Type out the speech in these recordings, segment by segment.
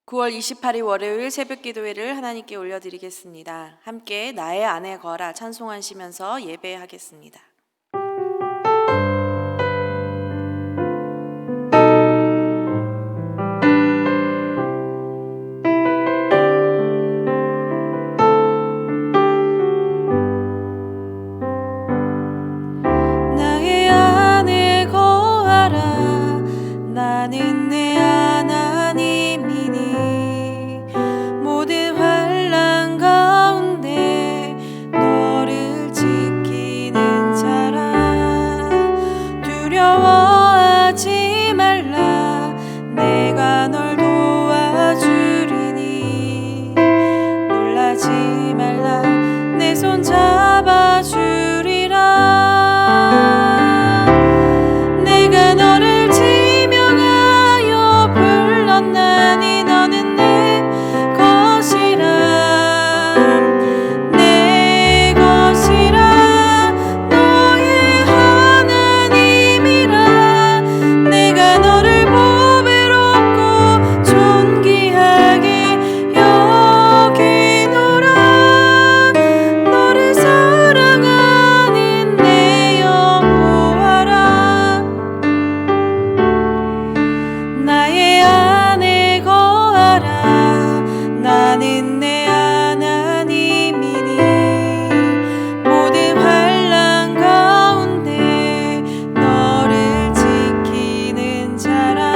9월 28일 월요일 새벽 기도회를 하나님께 올려드리겠습니다. 함께 나의 안에 거라 찬송하시면서 예배하겠습니다. 나의 안에 거하라 나는 내 하나님이니 모든 환난 가운데 너를 지키는 자라 두려워하지 말라 내가 널 도와주리니 놀라지 말라 내 손 잡아주리라 내가 너를 지명하여 불렀나니 너는 내 것이라 내 것이라 너의 하나님이라 내가 너를 보배롭고 존귀하게 여기노라 너를 사랑하는 내 여호와라 나의 안에 거하라 나는 내 하나님이니 모든 환난 가운데 너를 지키는 자라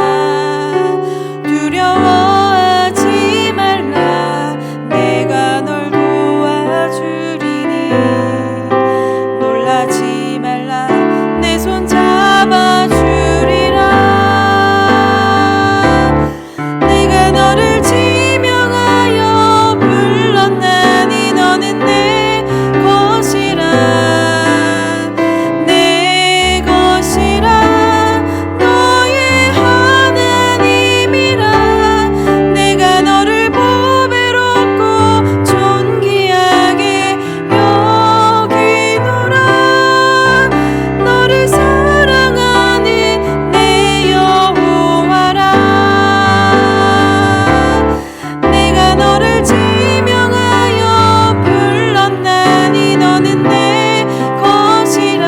두려워하지 말라 내가 널 도와주리니 놀라지 말라 내 손 잡아주리라 내가 너를 지명하여 불렀나니 너는 내 것이라 내 것이라 너의 하나님이라 내가 너를 보배롭고 존귀하게 여기노라 너를 사랑하는 내 여호와라 내가 너를 지명하여 불렀나니 너는 내 것이라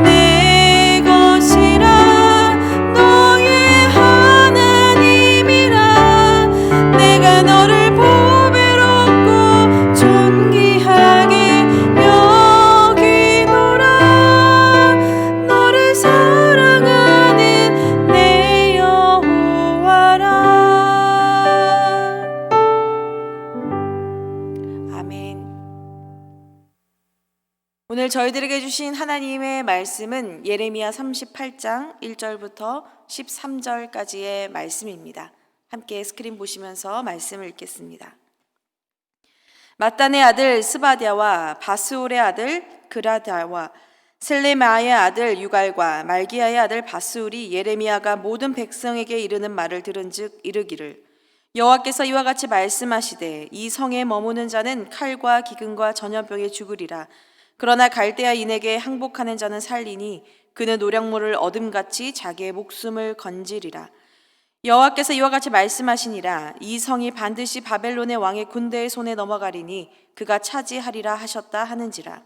내 것이라 너의 하나님이라 내가 너를 보배롭고 존귀하게 여기노라 너를 사랑하는 내 여호와라 아멘. 오늘 저희들에게 주신 하나님의 말씀은 예레미야 38장 1절부터 13절까지의 말씀입니다. 함께 스크린 보시면서 말씀을 읽겠습니다. mat단의 아들 스바랴와 바스올의 아들 그라다와 셀레마의 아들 유갈과 말기야의 아들 바스울이 예레미야가 모든 백성에게 이르는 말을 들은즉 이르기를 여호와께서 이와 같이 말씀하시되 이 성에 머무는 자는 칼과 기근과 전염병에 죽으리라 그러나 갈대아인에게 항복하는 자는 살리니 그는 노력물을 어둠같이 자기의 목숨을 건지리라 여호와께서 이와 같이 말씀하시니라 이 성이 반드시 바벨론의 왕의 군대의 손에 넘어가리니 그가 차지하리라 하셨다 하는지라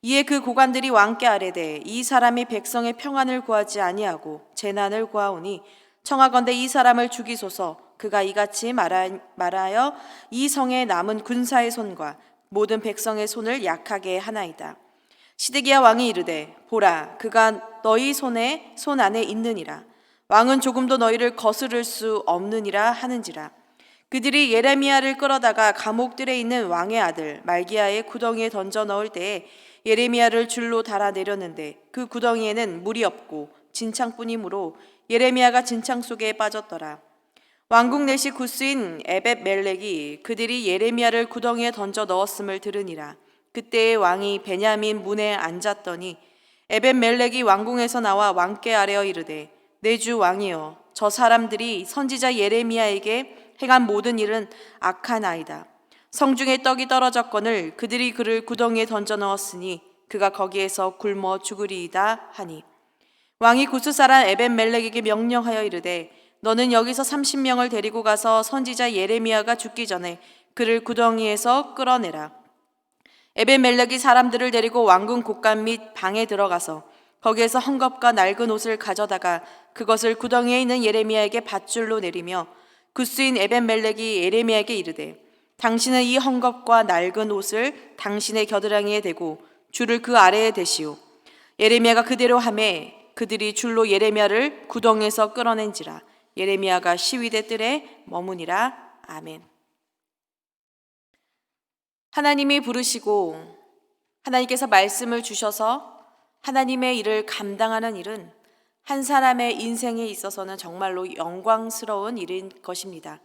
이에 그 고관들이 왕께 아뢰되 이 사람이 백성의 평안을 구하지 아니하고 재난을 구하오니 청하건대 이 사람을 죽이소서 그가 이같이 말하여 이 성에 남은 군사의 손과 모든 백성의 손을 약하게 하나이다 시드기야 왕이 이르되 보라 그가 너희 손 안에 있느니라 왕은 조금도 너희를 거스를 수 없느니라 하는지라 그들이 예레미야를 끌어다가 감옥들에 있는 왕의 아들 말기야의 구덩이에 던져 넣을 때에 예레미야를 줄로 달아 내렸는데 그 구덩이에는 물이 없고 진창뿐이므로 예레미야가 진창 속에 빠졌더라 왕국 내시 구스인 에벳멜렉이 그들이 예레미야를 구덩이에 던져 넣었음을 들으니라 그때의 왕이 베냐민 문에 앉았더니 에벳멜렉이 왕궁에서 나와 왕께 아뢰어 이르되 내 주 왕이여 저 사람들이 선지자 예레미야에게 행한 모든 일은 악하나이다 성중에 떡이 떨어졌거늘 그들이 그를 구덩이에 던져 넣었으니 그가 거기에서 굶어 죽으리이다 하니 왕이 구스 사람 에벤멜렉에게 명령하여 이르되 너는 여기서 30명을 데리고 가서 선지자 예레미야가 죽기 전에 그를 구덩이에서 끌어내라. 에벤멜렉이 사람들을 데리고 왕궁 곳간 및 방에 들어가서 거기에서 헝겊과 낡은 옷을 가져다가 그것을 구덩이에 있는 예레미야에게 밧줄로 내리며 굿수인 에벤멜렉이 예레미야에게 이르되 당신은 이 헝겊과 낡은 옷을 당신의 겨드랑이에 대고 줄을 그 아래에 대시오. 예레미야가 그대로 하매 그들이 줄로 예레미야를 구덩이에서 끌어낸지라. 예레미야가 시위대 뜰에 머무니라. 아멘. 하나님이 부르시고 하나님께서 말씀을 주셔서 하나님의 일을 감당하는 일은 한 사람의 인생에 있어서는 정말로 영광스러운 일인 것입니다.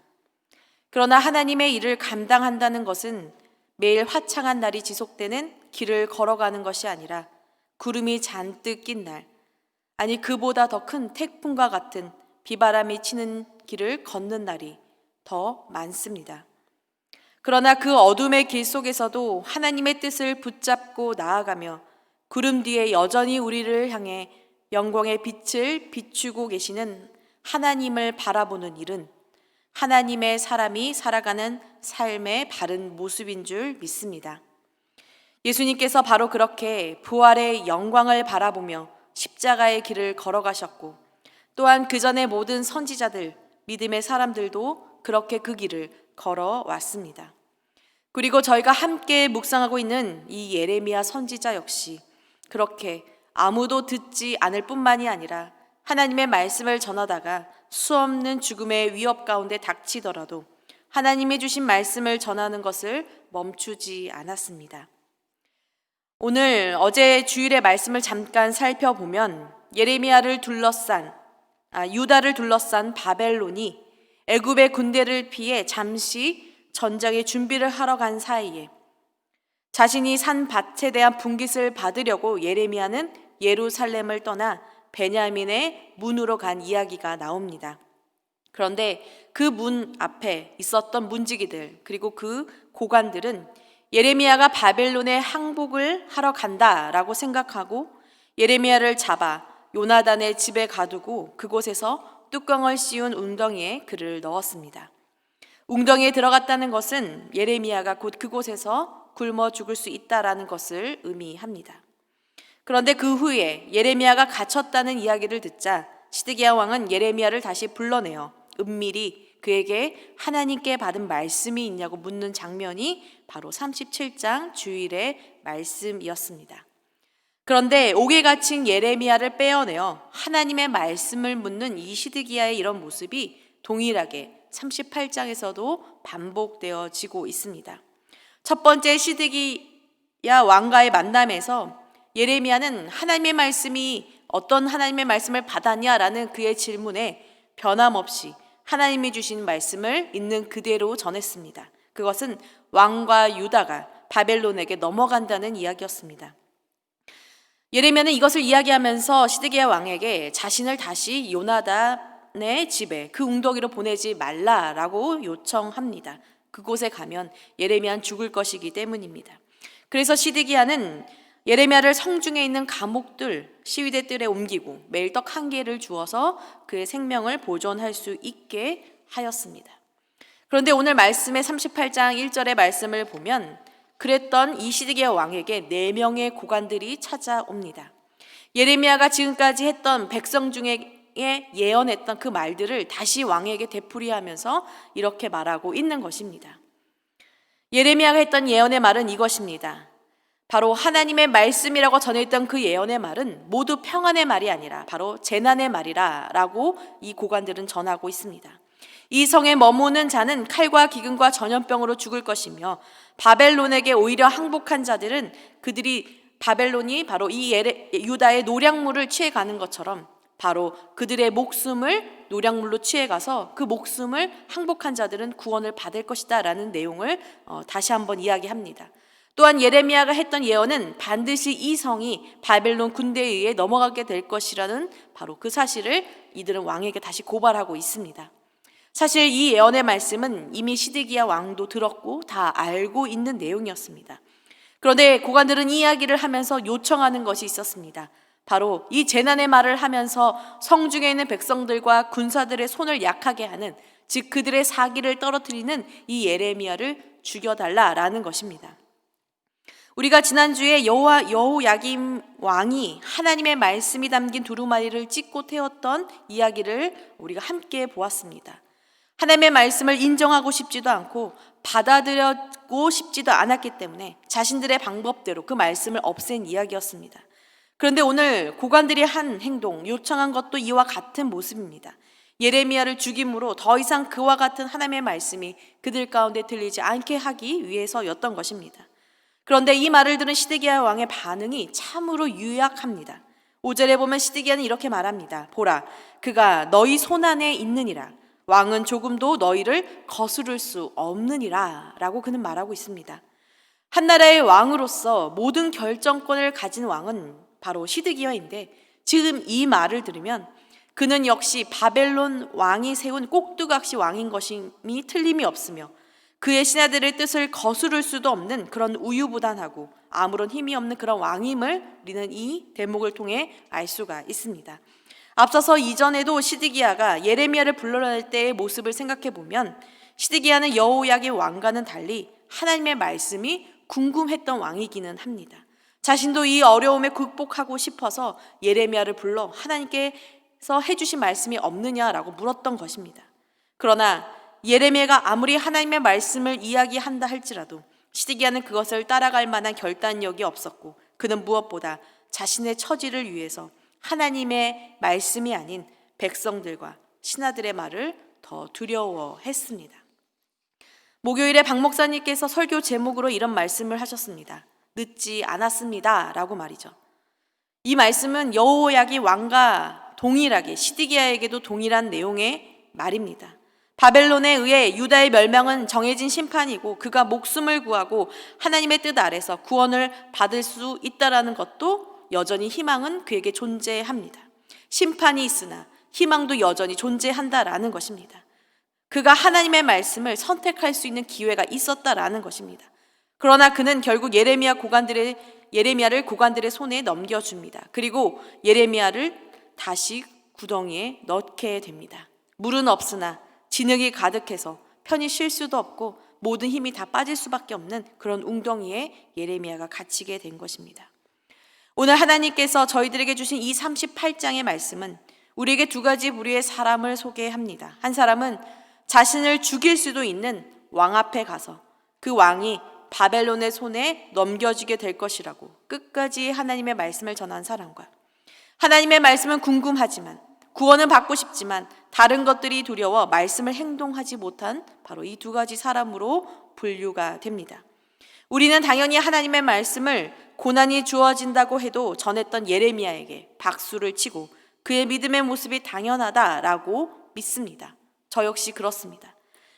그러나 하나님의 일을 감당한다는 것은 매일 화창한 날이 지속되는 길을 걸어가는 것이 아니라 구름이 잔뜩 낀 날, 아니 그보다 더 큰 태풍과 같은 비바람이 치는 길을 걷는 날이 더 많습니다. 그러나 그 어둠의 길 속에서도 하나님의 뜻을 붙잡고 나아가며 구름 뒤에 여전히 우리를 향해 영광의 빛을 비추고 계시는 하나님을 바라보는 일은 하나님의 사람이 살아가는 삶의 바른 모습인 줄 믿습니다. 예수님께서 바로 그렇게 부활의 영광을 바라보며 십자가의 길을 걸어가셨고 또한 그 전에 모든 선지자들, 믿음의 사람들도 그렇게 그 길을 걸어왔습니다. 그리고 저희가 함께 묵상하고 있는 이 예레미야 선지자 역시 그렇게 아무도 듣지 않을 뿐만이 아니라 하나님의 말씀을 전하다가 수없는 죽음의 위협 가운데 닥치더라도 하나님이 주신 말씀을 전하는 것을 멈추지 않았습니다. 오늘 어제 주일의 말씀을 잠깐 살펴보면 예레미야를 유다를 둘러싼 바벨론이 애굽의 군대를 피해 잠시 전장의 준비를 하러 간 사이에 자신이 산 밭에 대한 분깃을 받으려고 예레미야는 예루살렘을 떠나 베냐민의 문으로 간 이야기가 나옵니다. 그런데 그 문 앞에 있었던 문지기들 그리고 그 고관들은 예레미야가 바벨론에 항복을 하러 간다라고 생각하고 예레미야를 잡아 요나단의 집에 가두고 그곳에서 뚜껑을 씌운 웅덩이에 그를 넣었습니다. 웅덩이에 들어갔다는 것은 예레미야가 곧 그곳에서 굶어 죽을 수 있다라는 것을 의미합니다. 그런데 그 후에 예레미야가 갇혔다는 이야기를 듣자 시드기야 왕은 예레미야를 다시 불러내어 은밀히 그에게 하나님께 받은 말씀이 있냐고 묻는 장면이 바로 37장 주일의 말씀이었습니다. 그런데 옥에 갇힌 예레미야를 빼어내어 하나님의 말씀을 묻는 이 시드기야의 이런 모습이 동일하게 38장에서도 반복되어지고 있습니다. 첫 번째 시드기야 왕과의 만남에서 예레미야는 하나님의 말씀이 어떤 하나님의 말씀을 받았냐라는 그의 질문에 변함없이 하나님이 주신 말씀을 있는 그대로 전했습니다. 그것은 왕과 유다가 바벨론에게 넘어간다는 이야기였습니다. 예레미야는 이것을 이야기하면서 시드기야 왕에게 자신을 다시 요나단의 집에 그 웅덩이로 보내지 말라라고 요청합니다. 그곳에 가면 예레미야는 죽을 것이기 때문입니다. 그래서 시드기야는 예레미야를 성중에 있는 감옥들, 시위대 뜰에 옮기고 매일 떡 한 개를 주어서 그의 생명을 보존할 수 있게 하였습니다. 그런데 오늘 말씀의 38장 1절의 말씀을 보면 그랬던 이 시드기야 왕에게 4명의 고관들이 찾아옵니다. 예레미야가 지금까지 했던 백성 중에 예언했던 그 말들을 다시 왕에게 되풀이하면서 이렇게 말하고 있는 것입니다. 예레미야가 했던 예언의 말은 이것입니다. 바로 하나님의 말씀이라고 전했던 그 예언의 말은 모두 평안의 말이 아니라 바로 재난의 말이라고 이 고관들은 전하고 있습니다. 이 성에 머무는 자는 칼과 기근과 전염병으로 죽을 것이며 바벨론에게 오히려 항복한 자들은 그들이 바벨론이 바로 이 유다의 노략물을 취해가는 것처럼 바로 그들의 목숨을 노략물로 취해가서 그 목숨을 항복한 자들은 구원을 받을 것이다 라는 내용을 다시 한번 이야기합니다. 또한 예레미야가 했던 예언은 반드시 이 성이 바벨론 군대에 의해 넘어가게 될 것이라는 바로 그 사실을 이들은 왕에게 다시 고발하고 있습니다. 사실 이 예언의 말씀은 이미 시드기야 왕도 들었고 다 알고 있는 내용이었습니다. 그런데 고관들은 이 이야기를 하면서 요청하는 것이 있었습니다. 바로 이 재난의 말을 하면서 성중에 있는 백성들과 군사들의 손을 약하게 하는, 즉 그들의 사기를 떨어뜨리는 이 예레미야를 죽여달라라는 것입니다. 우리가 지난주에 여호야김 왕이 하나님의 말씀이 담긴 두루마리를 찢고 태웠던 이야기를 우리가 함께 보았습니다. 하나님의 말씀을 인정하고 싶지도 않고 받아들이고 싶지도 않았기 때문에 자신들의 방법대로 그 말씀을 없앤 이야기였습니다. 그런데 오늘 고관들이 한 행동, 요청한 것도 이와 같은 모습입니다. 예레미야를 죽임으로 더 이상 그와 같은 하나님의 말씀이 그들 가운데 들리지 않게 하기 위해서였던 것입니다. 그런데 이 말을 들은 시드기야 왕의 반응이 참으로 유약합니다. 5절에 보면 시드기야는 이렇게 말합니다. 보라, 그가 너희 손안에 있느니라. 왕은 조금도 너희를 거스를 수 없느니라 라고 그는 말하고 있습니다. 한 나라의 왕으로서 모든 결정권을 가진 왕은 바로 시드기야인데, 지금 이 말을 들으면 그는 역시 바벨론 왕이 세운 꼭두각시 왕인 것임이 틀림이 없으며 그의 신하들의 뜻을 거스를 수도 없는 그런 우유부단하고 아무런 힘이 없는 그런 왕임을 우리는 이 대목을 통해 알 수가 있습니다. 앞서서 이전에도 시드기야가 예레미야를 불러낼 때의 모습을 생각해 보면 시드기야는 여호야김 왕과는 달리 하나님의 말씀이 궁금했던 왕이기는 합니다. 자신도 이 어려움에 극복하고 싶어서 예레미야를 불러 하나님께서 해주신 말씀이 없느냐라고 물었던 것입니다. 그러나 예레미야가 아무리 하나님의 말씀을 이야기한다 할지라도 시드기야는 그것을 따라갈 만한 결단력이 없었고, 그는 무엇보다 자신의 처지를 위해서 하나님의 말씀이 아닌 백성들과 신하들의 말을 더 두려워했습니다. 목요일에 박 목사님께서 설교 제목으로 이런 말씀을 하셨습니다. 늦지 않았습니다 라고 말이죠. 이 말씀은 여호야김 왕과 동일하게 시드기야에게도 동일한 내용의 말입니다. 바벨론에 의해 유다의 멸망은 정해진 심판이고 그가 목숨을 구하고 하나님의 뜻 아래서 구원을 받을 수 있다라는 것도 여전히 희망은 그에게 존재합니다. 심판이 있으나 희망도 여전히 존재한다라는 것입니다. 그가 하나님의 말씀을 선택할 수 있는 기회가 있었다라는 것입니다. 그러나 그는 결국 예레미야를 고관들의 손에 넘겨줍니다. 그리고 예레미야를 다시 구덩이에 넣게 됩니다. 물은 없으나 진흙이 가득해서 편히 쉴 수도 없고 모든 힘이 다 빠질 수밖에 없는 그런 웅덩이에 예레미야가 갇히게 된 것입니다. 오늘 하나님께서 저희들에게 주신 이 38장의 말씀은 우리에게 두 가지 부류의 사람을 소개합니다. 한 사람은 자신을 죽일 수도 있는 왕 앞에 가서 그 왕이 바벨론의 손에 넘겨지게 될 것이라고 끝까지 하나님의 말씀을 전한 사람과, 하나님의 말씀은 궁금하지만 구원은 받고 싶지만 다른 것들이 두려워 말씀을 행동하지 못한 바로 이 두 가지 사람으로 분류가 됩니다. 우리는 당연히 하나님의 말씀을 고난이 주어진다고 해도 전했던 예레미야에게 박수를 치고 그의 믿음의 모습이 당연하다라고 믿습니다. 저 역시 그렇습니다.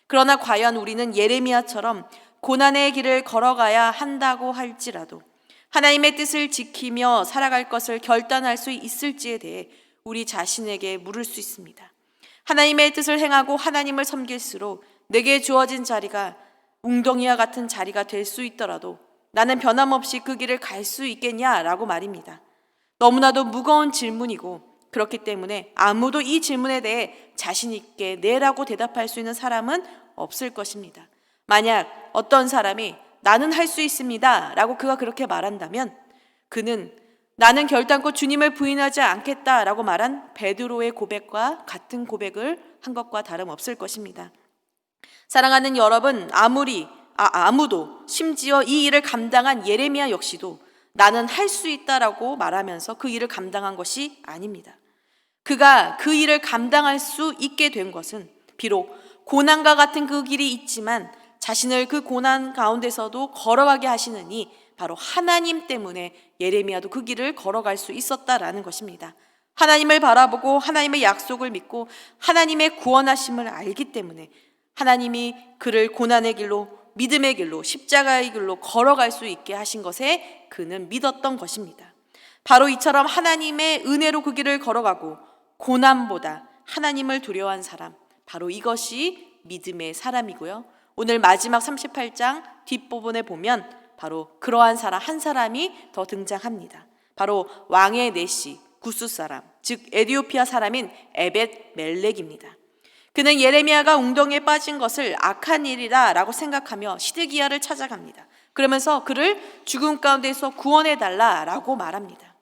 그러나 과연 우리는 예레미야처럼 고난의 길을 걸어가야 한다고 할지라도 하나님의 뜻을 지키며 살아갈 것을 결단할 수 있을지에 대해 우리 자신에게 물을 수 있습니다. 하나님의 뜻을 행하고 하나님을 섬길수록 내게 주어진 자리가 웅덩이와 같은 자리가 될 수 있더라도 나는 변함없이 그 길을 갈 수 있겠냐라고 말입니다. 너무나도 무거운 질문이고 그렇기 때문에 아무도 이 질문에 대해 자신 있게 네라고 대답할 수 있는 사람은 없을 것입니다. 만약 어떤 사람이 나는 할 수 있습니다 라고 그가 그렇게 말한다면 그는 나는 결단코 주님을 부인하지 않겠다라고 말한 베드로의 고백과 같은 고백을 한 것과 다름없을 것입니다. 사랑하는 여러분, 아무도 심지어 이 일을 감당한 예레미야 역시도 나는 할 수 있다라고 말하면서 그 일을 감당한 것이 아닙니다. 그가 그 일을 감당할 수 있게 된 것은 비록 고난과 같은 그 길이 있지만 자신을 그 고난 가운데서도 걸어가게 하시는 이 바로 하나님 때문에 예레미야도 그 길을 걸어갈 수 있었다라는 것입니다. 하나님을 바라보고 하나님의 약속을 믿고 하나님의 구원하심을 알기 때문에 하나님이 그를 고난의 길로, 믿음의 길로, 십자가의 길로 걸어갈 수 있게 하신 것에 그는 믿었던 것입니다. 바로 이처럼 하나님의 은혜로 그 길을 걸어가고 고난보다 하나님을 두려워한 사람, 바로 이것이 믿음의 사람이고요. 오늘 마지막 38장 뒷부분에 보면 바로 그러한 사람 한 사람이 더 등장합니다. 바로 왕의 내시 구스 사람, 즉 에디오피아 사람인 에벳 멜렉입니다. 그는 예레미야가 웅덩이에 빠진 것을 악한 일이다라고 생각하며 시드기야를 찾아갑니다. 그러면서 그를 죽음 가운데서 구원해달라라고 말합니다.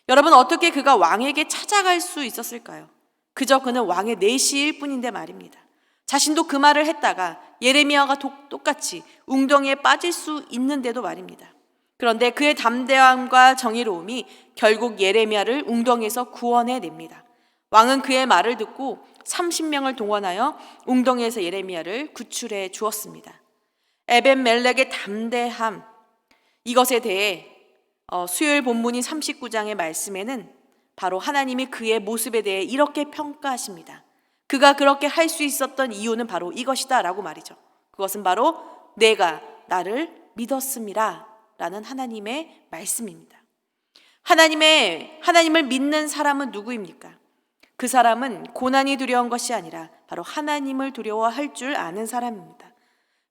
여러분, 어떻게 그가 왕에게 찾아갈 수 있었을까요? 그저 그는 왕의 내시일 뿐인데 말입니다. 자신도 그 말을 했다가 예레미야가 똑같이 웅덩이에 빠질 수 있는데도 말입니다. 그런데 그의 담대함과 정의로움이 결국 예레미야를 웅덩이에서 구원해냅니다. 왕은 그의 말을 듣고 30명을 동원하여 웅덩이에서 예레미야를 구출해 주었습니다. 에벳 멜렉의 담대함, 이것에 대해 수요일 본문인 39장의 말씀에는 바로 하나님이 그의 모습에 대해 이렇게 평가하십니다. 그가 그렇게 할 수 있었던 이유는 바로 이것이다 라고 말이죠. 그것은 바로 내가 나를 믿었음이라 라는 하나님의 말씀입니다. 하나님을 믿는 사람은 누구입니까? 그 사람은 고난이 두려운 것이 아니라 바로 하나님을 두려워할 줄 아는 사람입니다.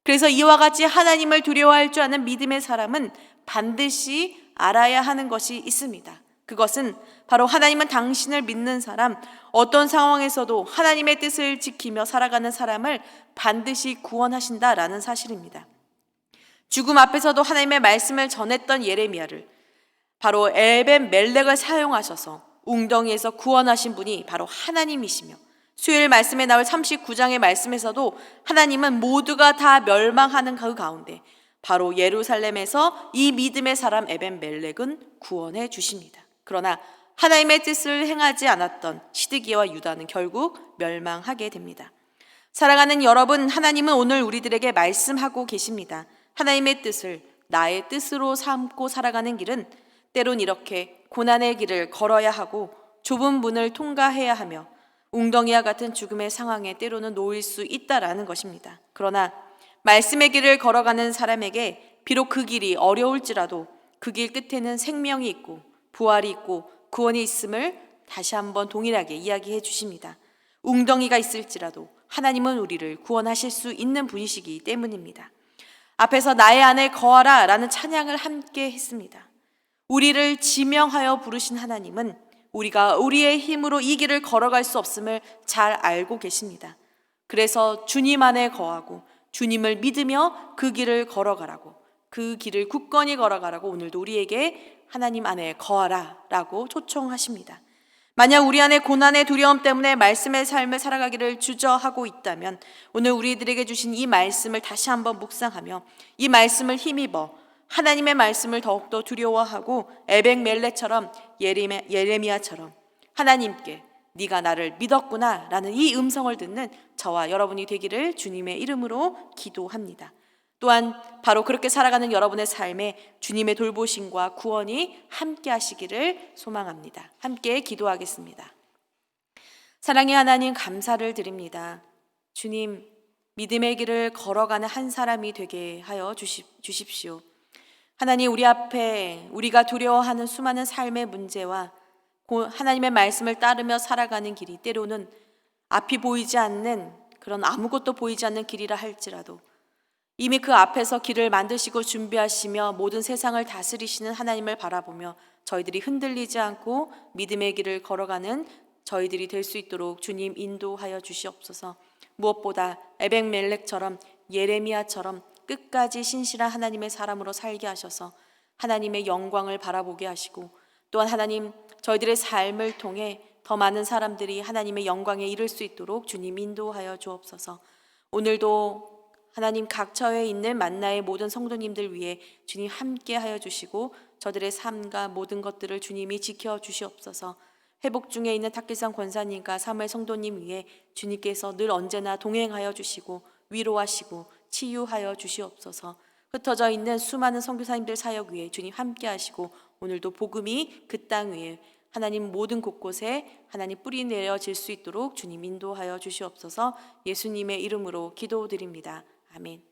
그래서 이와 같이 하나님을 두려워할 줄 아는 믿음의 사람은 반드시 알아야 하는 것이 있습니다. 그것은 바로 하나님은 당신을 믿는 사람, 어떤 상황에서도 하나님의 뜻을 지키며 살아가는 사람을 반드시 구원하신다라는 사실입니다. 죽음 앞에서도 하나님의 말씀을 전했던 예레미야를 바로 에벳 멜렉을 사용하셔서 웅덩이에서 구원하신 분이 바로 하나님이시며, 수요일 말씀에 나올 39장의 말씀에서도 하나님은 모두가 다 멸망하는 그 가운데 바로 예루살렘에서 이 믿음의 사람 에벳 멜렉은 구원해 주십니다. 그러나 하나님의 뜻을 행하지 않았던 시드기야와 유다는 결국 멸망하게 됩니다. 사랑하는 여러분, 하나님은 오늘 우리들에게 말씀하고 계십니다. 하나님의 뜻을 나의 뜻으로 삼고 살아가는 길은 때론 이렇게 고난의 길을 걸어야 하고 좁은 문을 통과해야 하며 웅덩이와 같은 죽음의 상황에 때로는 놓일 수 있다라는 것입니다. 그러나 말씀의 길을 걸어가는 사람에게 비록 그 길이 어려울지라도 그 길 끝에는 생명이 있고 부활이 있고 구원이 있음을 다시 한번 동일하게 이야기해 주십니다. 웅덩이가 있을지라도 하나님은 우리를 구원하실 수 있는 분이시기 때문입니다. 앞에서 나의 안에 거하라 라는 찬양을 함께 했습니다. 우리를 지명하여 부르신 하나님은 우리가 우리의 힘으로 이 길을 걸어갈 수 없음을 잘 알고 계십니다. 그래서 주님 안에 거하고 주님을 믿으며 그 길을 걸어가라고, 그 길을 굳건히 걸어가라고 오늘도 우리에게 하나님 안에 거하라 라고 초청하십니다. 만약 우리 안에 고난의 두려움 때문에 말씀의 삶을 살아가기를 주저하고 있다면 오늘 우리들에게 주신 이 말씀을 다시 한번 묵상하며 이 말씀을 힘입어 하나님의 말씀을 더욱더 두려워하고 에벳 멜렉처럼 예레미야처럼 하나님께 네가 나를 믿었구나 라는 이 음성을 듣는 저와 여러분이 되기를 주님의 이름으로 기도합니다. 또한 바로 그렇게 살아가는 여러분의 삶에 주님의 돌보심과 구원이 함께 하시기를 소망합니다. 함께 기도하겠습니다. 사랑의 하나님, 감사를 드립니다. 주님, 믿음의 길을 걸어가는 한 사람이 되게 하여 주십시오. 하나님, 우리 앞에 우리가 두려워하는 수많은 삶의 문제와 하나님의 말씀을 따르며 살아가는 길이 때로는 앞이 보이지 않는 그런 아무것도 보이지 않는 길이라 할지라도 이미 그 앞에서 길을 만드시고 준비하시며 모든 세상을 다스리시는 하나님을 바라보며 저희들이 흔들리지 않고 믿음의 길을 걸어가는 저희들이 될 수 있도록 주님 인도하여 주시옵소서. 무엇보다 에벳 멜렉처럼 예레미야처럼 끝까지 신실한 하나님의 사람으로 살게 하셔서 하나님의 영광을 바라보게 하시고 또한 하나님 저희들의 삶을 통해 더 많은 사람들이 하나님의 영광에 이를 수 있도록 주님 인도하여 주옵소서. 오늘도 하나님 각처에 있는 만나의 모든 성도님들 위해 주님 함께 하여 주시고 저들의 삶과 모든 것들을 주님이 지켜 주시옵소서. 회복 중에 있는 탁기상 권사님과 사무엘 성도님 위해 주님께서 늘 언제나 동행하여 주시고 위로하시고 치유하여 주시옵소서. 흩어져 있는 수많은 선교사님들 사역 위에 주님 함께 하시고 오늘도 복음이 그 땅 위에 하나님 모든 곳곳에 하나님 뿌리 내려질 수 있도록 주님 인도하여 주시옵소서. 예수님의 이름으로 기도드립니다. 아멘.